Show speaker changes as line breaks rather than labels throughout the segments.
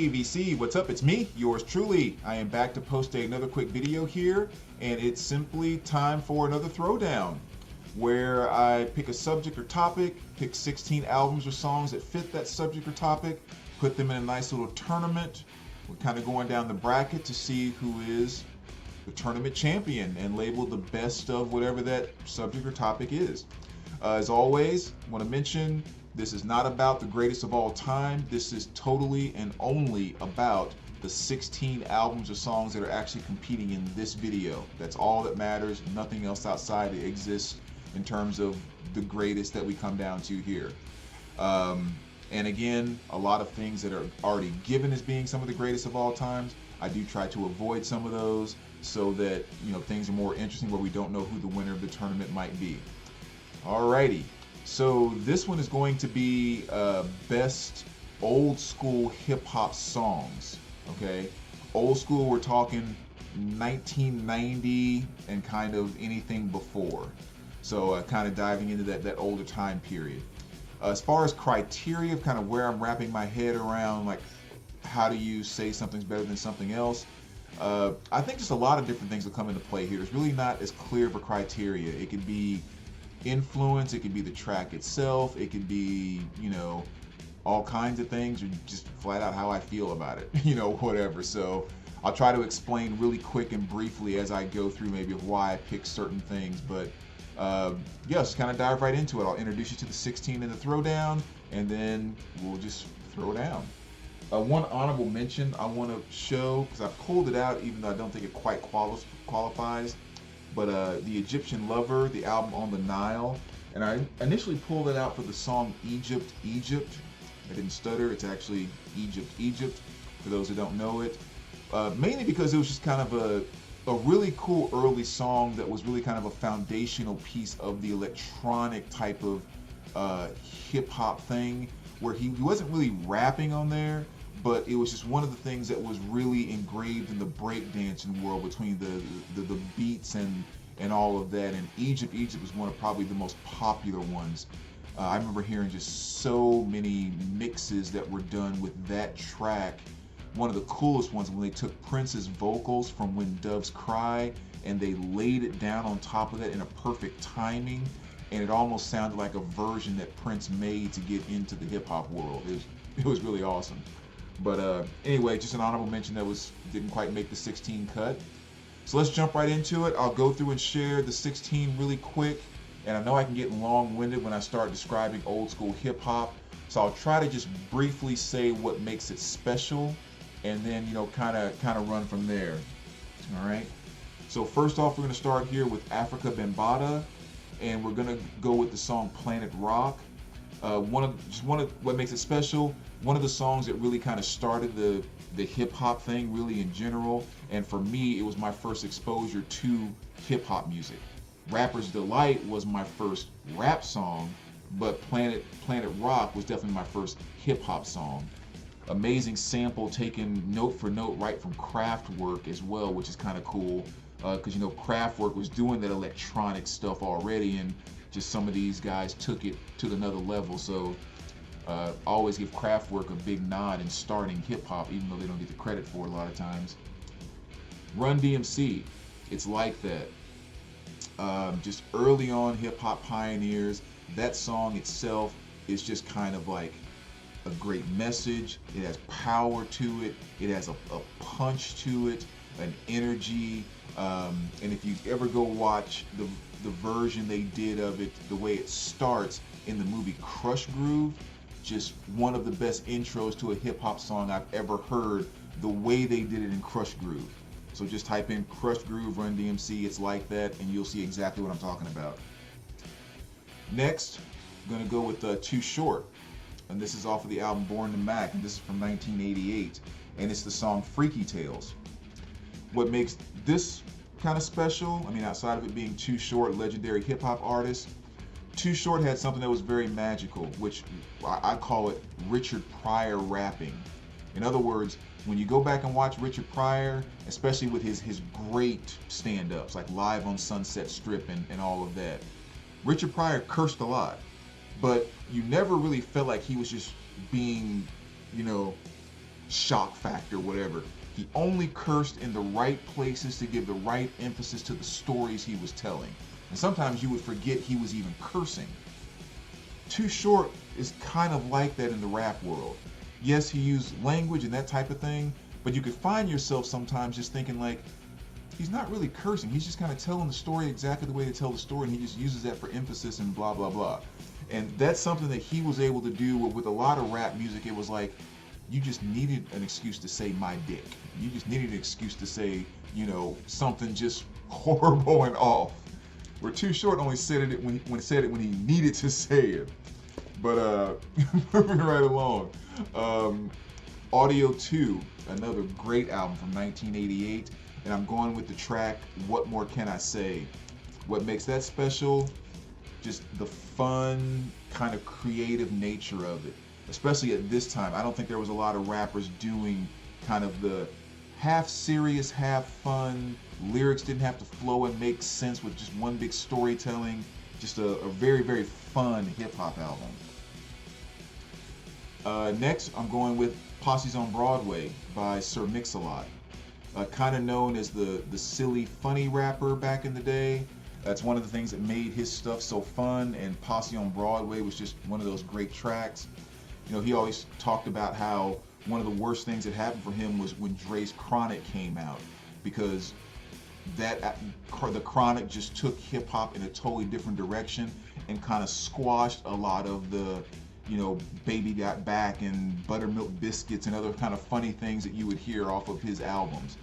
Hey VC, what's up? It's me, yours truly. I am back to post another quick video here, and it's simply time for another throwdown where I pick a subject or topic, pick 16 albums or songs that fit that subject or topic, put them in a nice little tournament. We're kind of going down the bracket to see who is the tournament champion and label the best of whatever that subject or topic is. As always, I want to mention this is not about the greatest of all time. This is totally and only about the 16 albums or songs that are actually competing in this video. That's all that matters. Nothing else outside exists in terms of the greatest that we come down to here. And again, a lot of things that are already given as being some of the greatest of all times, I do try to avoid some of those so that things are more interesting where we don't know who the winner of the tournament might be. Alrighty. So this one is going to be best old school hip hop songs. Okay, old school, we're talking 1990 and kind of anything before. So kind of diving into that older time period. As far as criteria of kind of where I'm wrapping my head around, like how do you say something's better than something else? I think just a lot of different things will come into play here. It's really not as clear of a criteria. It could be influence, it could be the track itself, it could be all kinds of things, or just flat out how I feel about it, whatever. So I'll try to explain really quick and briefly as I go through maybe of why I pick certain things, but just kind of dive right into it. I'll introduce you to the 16 in the throwdown, and then we'll just throw down. One honorable mention I want to show, because I've pulled it out even though I don't think it quite qualifies, but the Egyptian Lover, the album On the Nile. And I initially pulled it out for the song Egypt, Egypt. I didn't stutter, it's actually Egypt, Egypt, for those who don't know it. Mainly because it was just kind of a really cool early song that was really kind of a foundational piece of the electronic type of hip hop thing, where he wasn't really rapping on there, but it was just one of the things that was really engraved in the breakdancing world between the beats and all of that. And Egypt was one of probably the most popular ones. I remember hearing just so many mixes that were done with that track. One of the coolest ones when they took Prince's vocals from When Doves Cry and they laid it down on top of that in a perfect timing, and it almost sounded like a version that Prince made to get into the hip hop world. It was really awesome. But anyway, just an honorable mention that didn't quite make the 16 cut. So let's jump right into it. I'll go through and share the 16 really quick. And I know I can get long-winded when I start describing old school hip hop. So I'll try to just briefly say what makes it special, and then kind of run from there. All right. So first off, we're going to start here with Afrika Bambaataa, and we're going to go with the song Planet Rock. One of what makes it special, one of the songs that really kind of started the hip hop thing really in general, and for me it was my first exposure to hip hop music. Rapper's Delight was my first rap song, but Planet Rock was definitely my first hip hop song. Amazing sample taken note for note right from Kraftwerk as well, which is kind of cool, because Kraftwerk was doing that electronic stuff already, and just some of these guys took it to another level. So I always give Kraftwerk a big nod in starting hip hop, even though they don't get the credit for it a lot of times. Run DMC, It's Like That. Just early on hip hop pioneers. That song itself is just kind of like a great message. It has power to it. It has a punch to it, an energy. And if you ever go watch the version they did of it, the way it starts in the movie Krush Groove, just one of the best intros to a hip hop song I've ever heard, the way they did it in Krush Groove. So just type in Krush Groove, Run DMC, It's Like That, and you'll see exactly what I'm talking about. Next, I'm gonna go with Too Short. And this is off of the album Born to Mac, and this is from 1988, and it's the song Freaky Tales. What makes this kind of special, outside of it being Too Short, legendary hip hop artist, Too Short had something that was very magical, which I call it Richard Pryor rapping. In other words, when you go back and watch Richard Pryor, especially with his great stand-ups, like Live on Sunset Strip and all of that, Richard Pryor cursed a lot, but you never really felt like he was just being, shock factor, whatever. He only cursed in the right places to give the right emphasis to the stories he was telling. And sometimes you would forget he was even cursing. Too Short is kind of like that in the rap world. Yes, he used language and that type of thing, but you could find yourself sometimes just thinking like, he's not really cursing. He's just kind of telling the story exactly the way to tell the story, and he just uses that for emphasis and blah, blah, blah. And that's something that he was able to do with a lot of rap music. It was like, you just needed an excuse to say my dick. You just needed an excuse to say, something just horrible and off. Where Too Short only said it when he needed to say it. But moving right along. Audio 2, another great album from 1988. And I'm going with the track, What More Can I Say? What makes that special? Just the fun, kind of creative nature of it. Especially at this time. I don't think there was a lot of rappers doing kind of the half serious, half fun. Lyrics didn't have to flow and make sense with just one big storytelling. Just a very, very fun hip-hop album. Next, I'm going with Posse's on Broadway by Sir Mix-a-Lot. Kind of known as the silly, funny rapper back in the day. That's one of the things that made his stuff so fun, and Posse on Broadway was just one of those great tracks. He always talked about how one of the worst things that happened for him was when Dre's Chronic came out, because the Chronic just took hip hop in a totally different direction and kind of squashed a lot of the, Baby Got Back and Buttermilk Biscuits and other kind of funny things that you would hear off of his albums.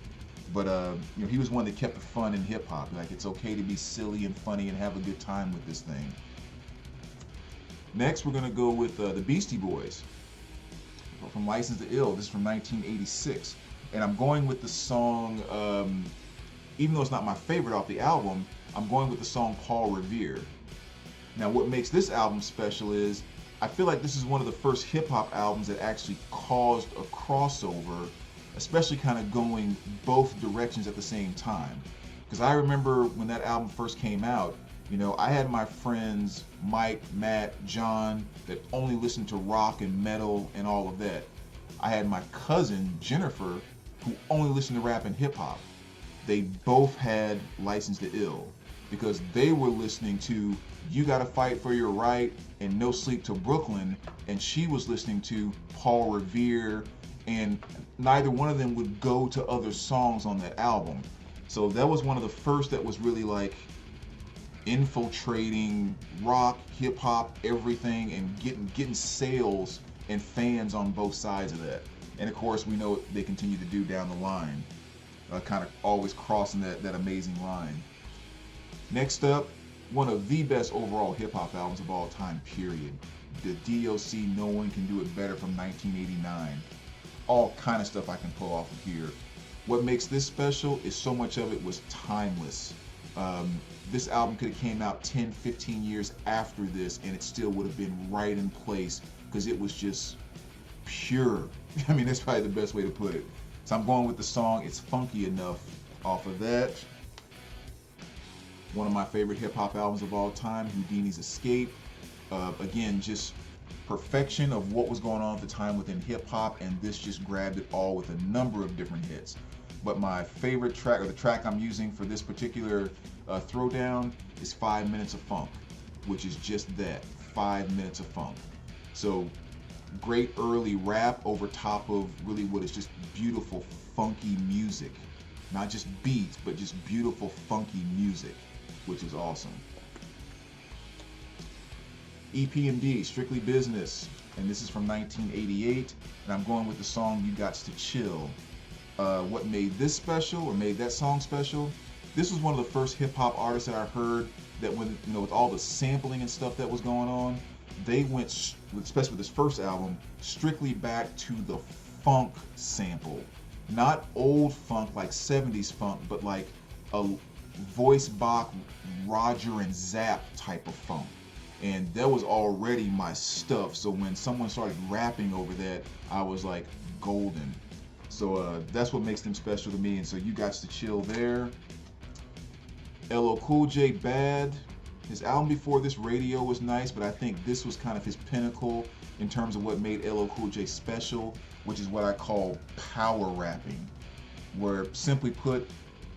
But he was one that kept the fun in hip hop. Like, it's okay to be silly and funny and have a good time with this thing. Next, we're gonna go with the Beastie Boys from License to Ill. This is from 1986, and I'm going with the song. Even though it's not my favorite off the album, I'm going with the song Paul Revere. Now, what makes this album special is I feel like this is one of the first hip hop albums that actually caused a crossover, especially kind of going both directions at the same time. Because I remember when that album first came out, I had my friends Mike, Matt, John that only listened to rock and metal and all of that. I had my cousin Jennifer who only listened to rap and hip hop. They both had License to Ill because they were listening to You Gotta Fight for Your Right and No Sleep Till Brooklyn, and she was listening to Paul Revere, and neither one of them would go to other songs on that album. So that was one of the first that was really like infiltrating rock, hip hop, everything, and getting sales and fans on both sides of that. And of course, we know what they continue to do down the line, kind of always crossing that amazing line. Next up, one of the best overall hip hop albums of all time, period. The DOC No One Can Do It Better from 1989. All kind of stuff I can pull off of here. What makes this special is so much of it was timeless. This album could have came out 10, 15 years after this and it still would have been right in place because it was just pure. I mean, that's probably the best way to put it. So I'm going with the song It's Funky Enough off of that. One of my favorite hip hop albums of all time, Houdini's Escape. Again, just perfection of what was going on at the time within hip hop, and this just grabbed it all with a number of different hits. But my favorite track, or the track I'm using for this particular throwdown, is 5 Minutes of Funk, which is just that, 5 minutes of funk. So great early rap over top of really what is just beautiful, funky music. Not just beats, but just beautiful, funky music, which is awesome. EPMD, Strictly Business, and this is from 1988, and I'm going with the song You Gots to Chill. What made this special, or made that song special? This was one of the first hip hop artists that I heard that when, with all the sampling and stuff that was going on, they went, especially with this first album, strictly back to the funk sample. Not old funk like 70s funk, but like a voice box Roger and Zapp type of funk. And that was already my stuff. So when someone started rapping over that, I was like golden. So that's what makes them special to me. And so You Gots to Chill there. LL Cool J, Bad. His album before this, Radio, was nice, but I think this was kind of his pinnacle in terms of what made LL Cool J special. which is what I call power rapping, where simply put,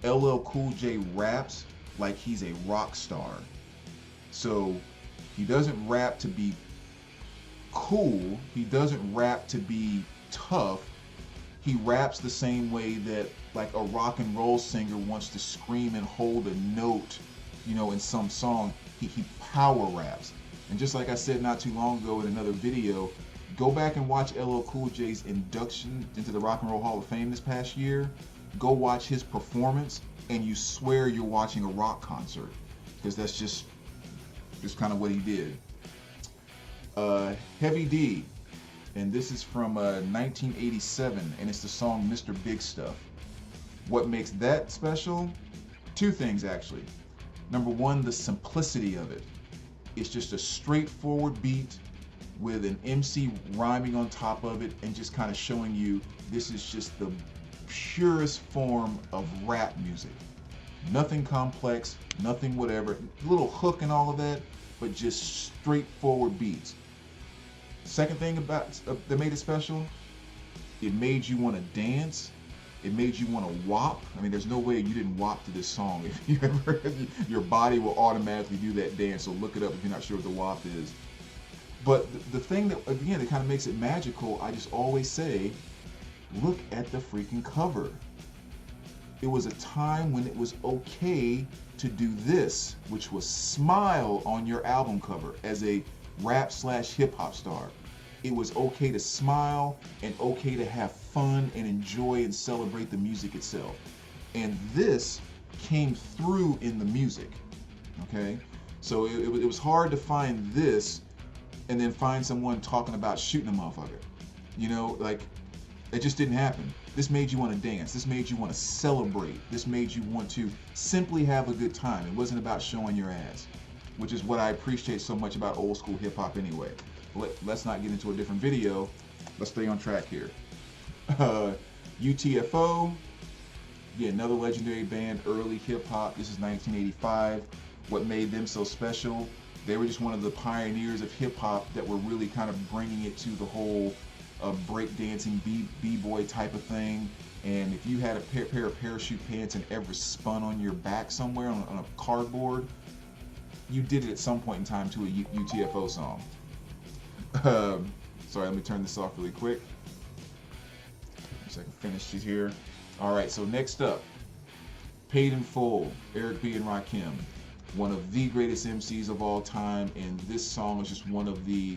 LL Cool J raps like he's a rock star. So he doesn't rap to be cool, he doesn't rap to be tough. He raps the same way that like a rock and roll singer wants to scream and hold a note, in some song. He power raps. And just like I said not too long ago in another video, go back and watch LL Cool J's induction into the Rock and Roll Hall of Fame this past year. Go watch his performance, and you swear you're watching a rock concert, because that's just kind of what he did. Heavy D, and this is from 1987, and it's the song Mr. Big Stuff. What makes that special? Two things, actually. Number one, the simplicity of it. It's just a straightforward beat with an MC rhyming on top of it and just kind of showing you this is just the purest form of rap music. Nothing complex, nothing whatever, little hook and all of that, but just straightforward beats. Second thing about that made it special, it made you want to dance. It made you want to whop. I mean, there's no way you didn't whop to this song. If you ever, your body will automatically do that dance. So look it up if you're not sure what the whop is. But the thing that, again, that kind of makes it magical, I just always say, look at the freaking cover. It was a time when it was okay to do this, which was smile on your album cover as a rap/hip hop star. It was okay to smile and okay to have fun and enjoy and celebrate the music itself. And this came through in the music, okay? So it was hard to find this and then find someone talking about shooting a motherfucker. Like, it just didn't happen. This made you want to dance. This made you want to celebrate. This made you want to simply have a good time. It wasn't about showing your ass, which is what I appreciate so much about old school hip hop anyway. Let's not get into a different video. Let's stay on track here. UTFO, yeah, another legendary band, early hip hop. This is 1985. What made them so special? They were just one of the pioneers of hip hop that were really kind of bringing it to the whole breakdancing, b-boy type of thing. And if you had a pair of parachute pants and ever spun on your back somewhere on a cardboard, you did it at some point in time to a UTFO song. Sorry, let me turn this off really quick so I can finish it here. Alright, so next up, Paid in Full, Eric B. and Rakim. One of the greatest MCs of all time, and this song is just one of the...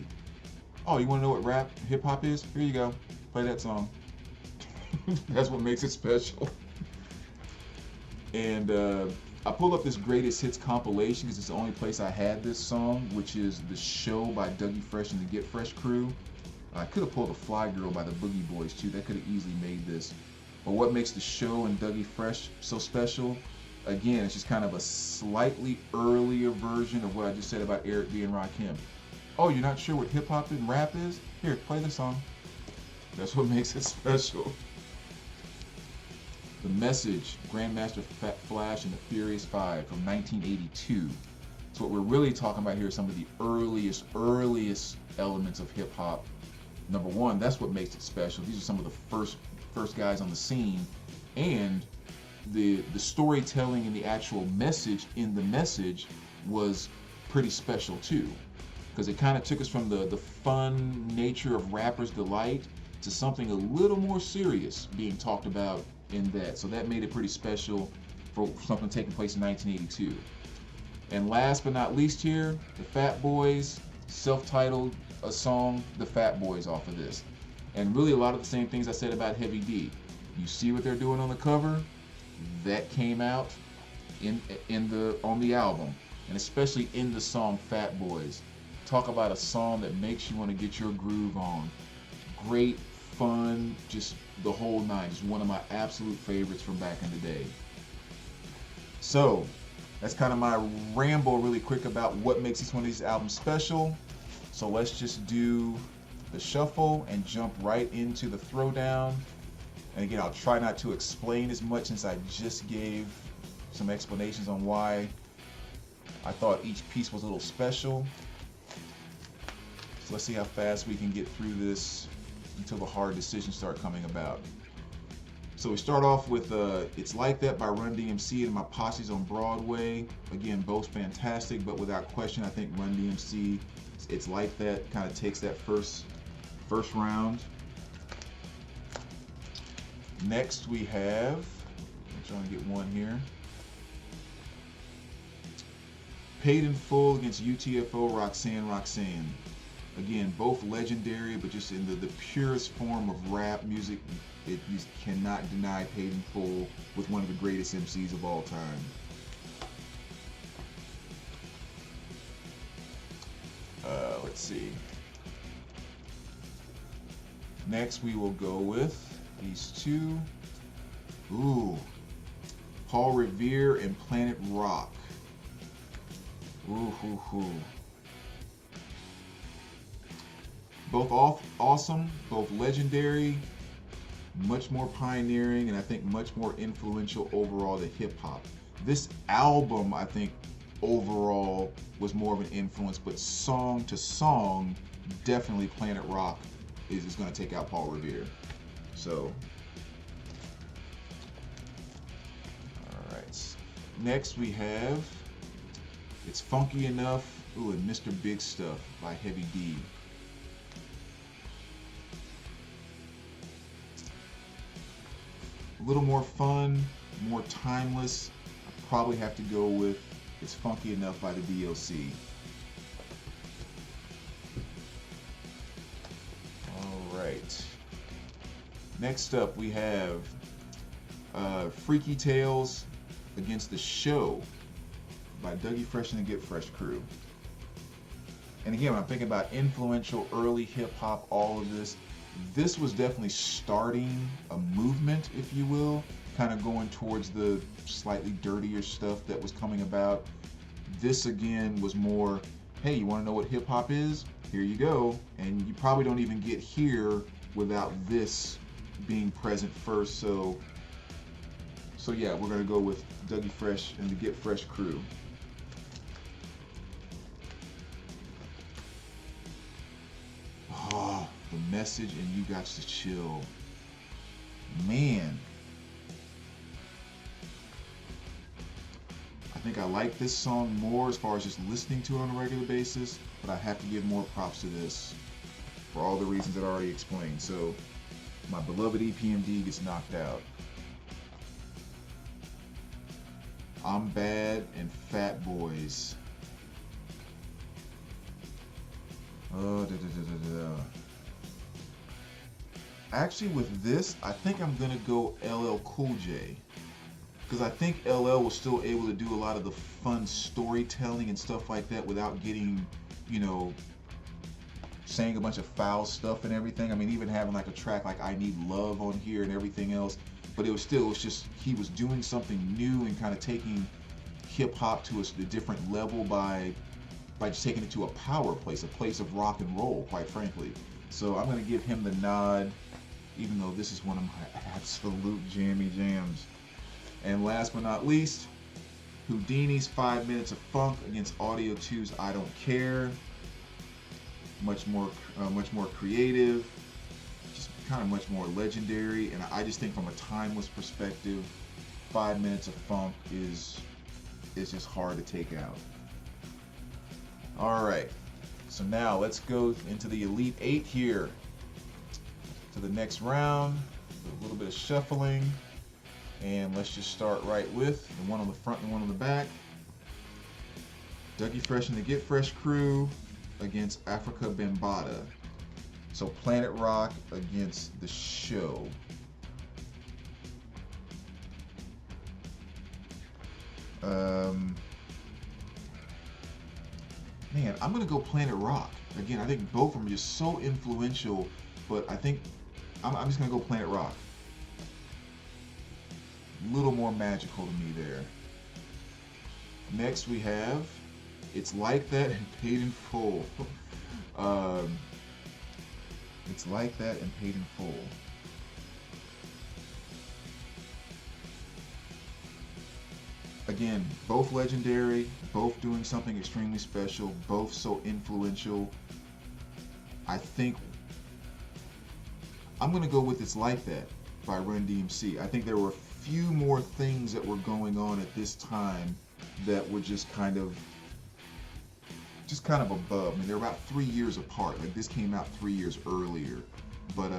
Oh, you want to know what rap hip-hop is? Here you go. Play that song. That's what makes it special. And I pulled up this greatest hits compilation because it's the only place I had this song, which is The Show by Dougie Fresh and the Get Fresh crew. I could have pulled a Fly Girl by the Boogie Boys too. That could have easily made this. But what makes The Show and Dougie Fresh so special? Again, it's just kind of a slightly earlier version of what I just said about Eric B. and Rakim. Oh, you're not sure what hip hop and rap is? Here, play the song. That's what makes it special. The Message, Grandmaster Flash and the Furious Five from 1982. So what we're really talking about here is some of the earliest elements of hip hop. Number one, that's what makes it special. These are some of the first guys on the scene, and the storytelling and the actual message in the message was pretty special too, because it kind of took us from the fun nature of Rapper's Delight to something a little more serious being talked about in that. So that made it pretty special for something taking place in 1982. And last but not least here, the Fat Boys, self-titled a song, The Fat Boys, off of this. And really a lot of the same things I said about Heavy D. You see what they're doing on the cover? That came out on the album, and especially in the song Fat Boys. Talk about a song that makes you want to get your groove on. Great, fun, just the whole nine. Just one of my absolute favorites from back in the day. So that's kind of my ramble really quick about what makes each one of these albums special. So let's just do the shuffle and jump right into the throwdown. And again, I'll try not to explain as much since I just gave some explanations on why I thought each piece was a little special. So let's see how fast we can get through this until the hard decisions start coming about. So we start off with It's Like That by Run DMC and My Posse's on Broadway. Again, both fantastic, but without question, I think Run DMC, It's Like That kind of takes that first round. Next we have, I'm trying to get one here. Paid in Full against UTFO, Roxanne Roxanne. Again, both legendary, but just in the purest form of rap music. You cannot deny Paid in Full with one of the greatest MCs of all time. Let's see. Next we will go with these two. Ooh. Paul Revere and Planet Rock. Ooh, hoo, hoo. Both awesome, both legendary, much more pioneering, and I think much more influential overall to hip hop. This album, I think, overall was more of an influence, but song to song, definitely Planet Rock is going to take out Paul Revere. So, all right. Next we have It's Funky Enough, ooh, and Mr. Big Stuff by Heavy D. A little more fun, more timeless. I probably have to go with It's Funky Enough by the DLC. All right. Next up we have Freaky Tales against The Show by Dougie Fresh and the Get Fresh Crew. And again, when I'm thinking about influential early hip hop, all of this was definitely starting a movement, if you will, kind of going towards the slightly dirtier stuff that was coming about. This again was more, hey, you want to know what hip hop is? Here you go. And you probably don't even get here without this being present first. So yeah, we're gonna go with Dougie Fresh and the Get Fresh Crew. Oh, The Message and You Got to Chill. Man. I think I like this song more as far as just listening to it on a regular basis, but I have to give more props to this for all the reasons that I already explained. So my beloved EPMD gets knocked out. I'm Bad and Fat Boys. Actually, with this, I think I'm gonna go LL Cool J, because I think LL was still able to do a lot of the fun storytelling and stuff like that without getting, saying a bunch of foul stuff and everything. I mean, even having like a track like I Need Love on here and everything else, but it was just he was doing something new and kind of taking hip hop to a different level by just taking it to a power place, a place of rock and roll, quite frankly. So I'm going to give him the nod, even though this is one of my absolute jammy jams. And last but not least, Houdini's 5 Minutes of Funk against Audio 2's I Don't Care. Much more creative, just kind of much more legendary, and I just think from a timeless perspective, 5 Minutes of Funk is just hard to take out. All right, so now let's go into the Elite Eight here. To the next round, a little bit of shuffling, and let's just start right with the one on the front and one on the back. Dougie Fresh and the Get Fresh Crew against Afrika Bambaataa. So Planet Rock against The Show. Man, I'm gonna go Planet Rock. Again, I think both of them are just so influential, but I think I'm just gonna go Planet Rock. A little more magical to me there. Next we have It's Like That and Paid in Full. It's Like That and Paid in Full. Again, both legendary, both doing something extremely special, both so influential. I think I'm gonna go with It's Like That by Run DMC. I think there were a few more things that were going on at this time that were just kind of above. I mean, they're about 3 years apart. Like this came out 3 years earlier, but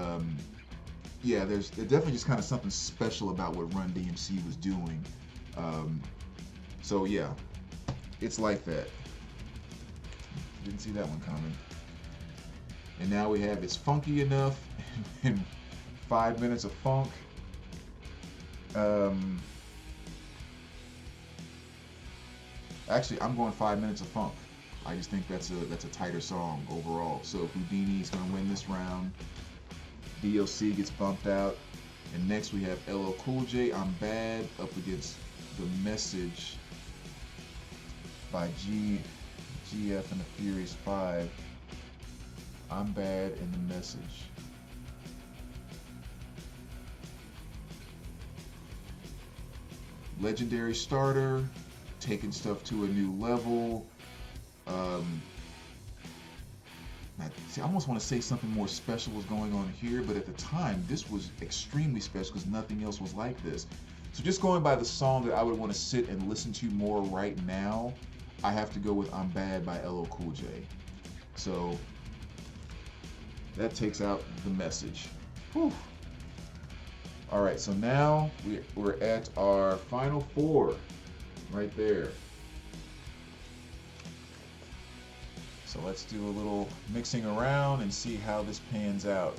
yeah, there's definitely just kind of something special about what Run DMC was doing. Um, so yeah, It's Like That. Didn't see that one coming. And now we have It's Funky Enough and 5 Minutes of Funk. Um, Actually, I'm going 5 Minutes of Funk. I just think that's a tighter song overall. So Houdini's gonna win this round. DLC gets bumped out, and next we have LL Cool J, I'm Bad, up against The Message by GF and the Furious 5. I'm Bad and The Message. Legendary starter, taking stuff to a new level. See, I almost want to say something more special was going on here, but at the time, this was extremely special because nothing else was like this. So just going by the song that I would want to sit and listen to more right now, I have to go with I'm Bad by LL Cool J. So that takes out The Message. Whew. All right, so now we're at our final four right there. So let's do a little mixing around and see how this pans out.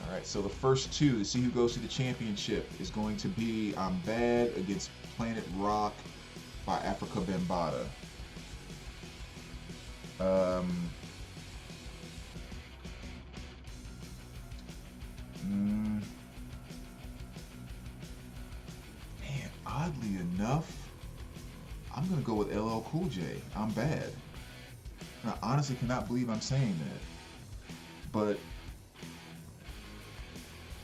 All right, so the first two to see who goes to the championship is going to be I'm Bad against Planet Rock by Afrika Bambaataa. Man, oddly enough, I'm gonna go with LL Cool J. I'm Bad. And I honestly cannot believe I'm saying that, but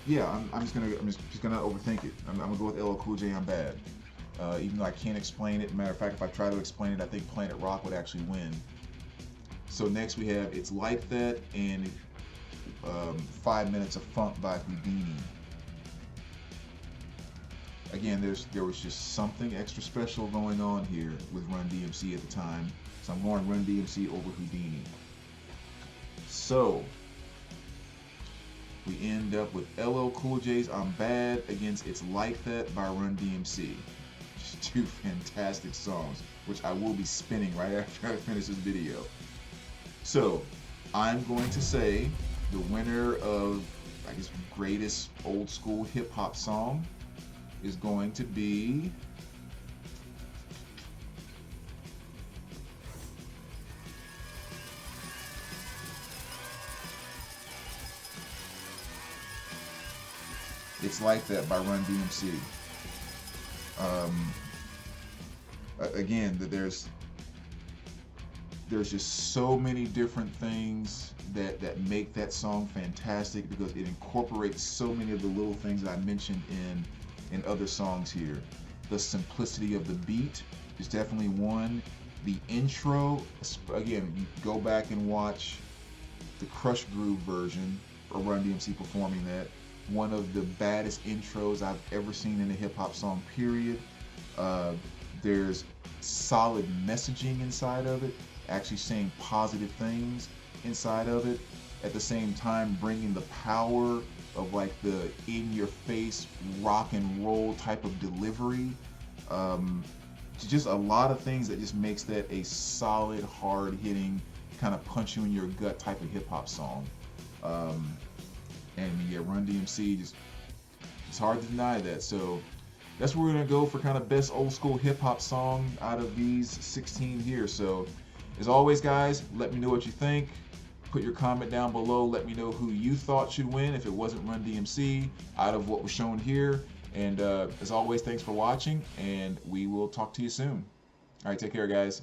yeah, I'm just gonna overthink it. I'm gonna go with LL Cool J. I'm Bad, even though I can't explain it. Matter of fact, if I try to explain it, I think Planet Rock would actually win. So next we have It's Like That and 5 Minutes of Funk by Houdini. Again, there was just something extra special going on here with Run DMC at the time. So I'm going Run DMC over Houdini. So we end up with LL Cool J's I'm Bad against It's Like That by Run DMC. Just two fantastic songs, which I will be spinning right after I finish this video. So I'm going to say the winner of, I guess, greatest old school hip hop song is going to be It's Like That by Run DMC. Again, there's just so many different things that make that song fantastic because it incorporates so many of the little things that I mentioned in other songs here. The simplicity of the beat is definitely one. The intro, again, you go back and watch the Crush Groove version of Run DMC performing that. One of the baddest intros I've ever seen in a hip hop song, period. There's solid messaging inside of it, actually saying positive things inside of it. At the same time, bringing the power of like the in-your-face rock and roll type of delivery. Just a lot of things that just makes that a solid, hard-hitting, kind of punch you in your gut type of hip hop song. And yeah, Run DMC, it's hard to deny that. So that's where we're gonna go for kind of best old school hip hop song out of these 16 here. So as always, guys, let me know what you think. Put your comment down below. Let me know who you thought should win if it wasn't Run DMC out of what was shown here. And as always, thanks for watching, and we will talk to you soon. All right, take care, guys.